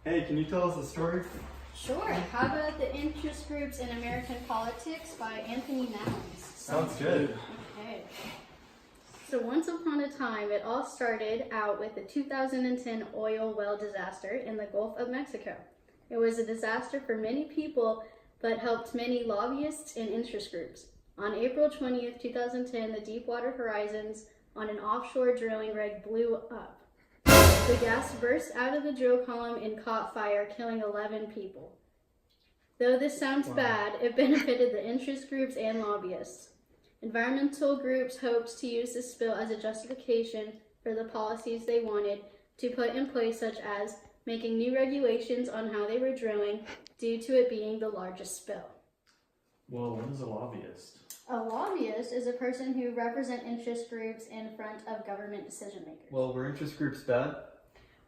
Hey, can you tell us a story? Sure. How about the Interest Groups in American Politics by Anthony Nownes? Sounds good. Okay. So once upon a time, it all started out with the 2010 oil well disaster in the Gulf of Mexico. It was a disaster for many people, but helped many lobbyists and interest groups. On April 20th, 2010, the Deepwater Horizons on an offshore drilling rig blew up. The gas burst out of the drill column and caught fire, killing 11 people. Though this sounds bad, it benefited the interest groups and lobbyists. Environmental groups hoped to use this spill as a justification for the policies they wanted to put in place, such as making new regulations on how they were drilling due to it being the largest spill. Well, what is a lobbyist? A lobbyist is a person who represents interest groups in front of government decision makers. Well, were interest groups bad?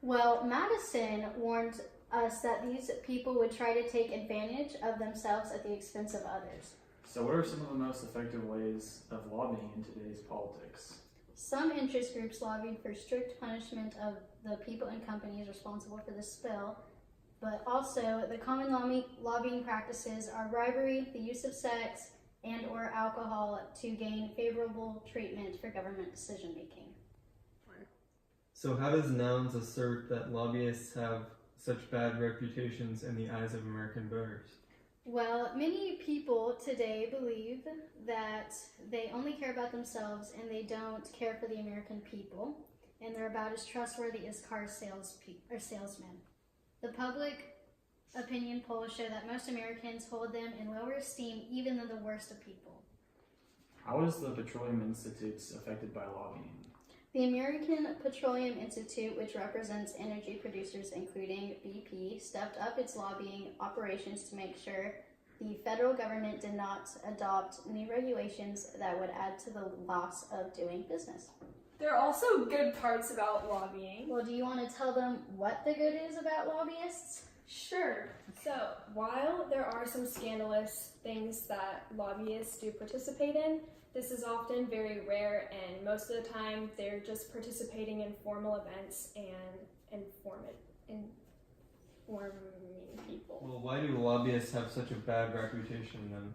Well, Madison warned us that these people would try to take advantage of themselves at the expense of others. So what are some of the most effective ways of lobbying in today's politics? Some interest groups lobbied for strict punishment of the people and companies responsible for the spill, but also the common lobbying practices are bribery, the use of sex, and or alcohol to gain favorable treatment for government decision making. So how does Nownes assert that lobbyists have such bad reputations in the eyes of American voters? Well, many people today believe that they only care about themselves and they don't care for the American people, and they're about as trustworthy as car salesmen. The public opinion polls show that most Americans hold them in lower esteem even than the worst of people. How is the Petroleum Institute affected by lobbying? The American Petroleum Institute, which represents energy producers including BP, stepped up its lobbying operations to make sure the federal government did not adopt new regulations that would add to the loss of doing business. There are also good parts about lobbying. Well, do you want to tell them what the good is about lobbyists? Sure. So, while there are some scandalous things that lobbyists do participate in, this is often very rare, and most of the time they're just participating in formal events and informing people. Well, why do lobbyists have such a bad reputation then?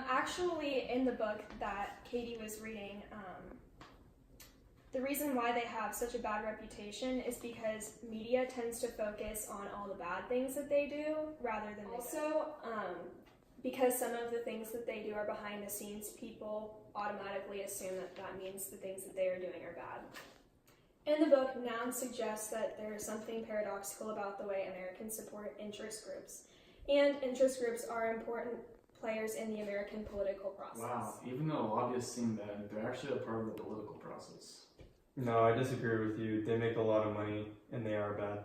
Actually, in the book that Katie was reading, the reason why they have such a bad reputation is because media tends to focus on all the bad things that they do rather than because some of the things that they do are behind the scenes, people automatically assume that that means the things that they are doing are bad. In the book, Nownes suggests that there is something paradoxical about the way Americans support interest groups, and interest groups are important players in the American political process. Wow, even though lobbyists seem bad, they're actually a part of the political process. No, I disagree with you. They make a lot of money and they are bad.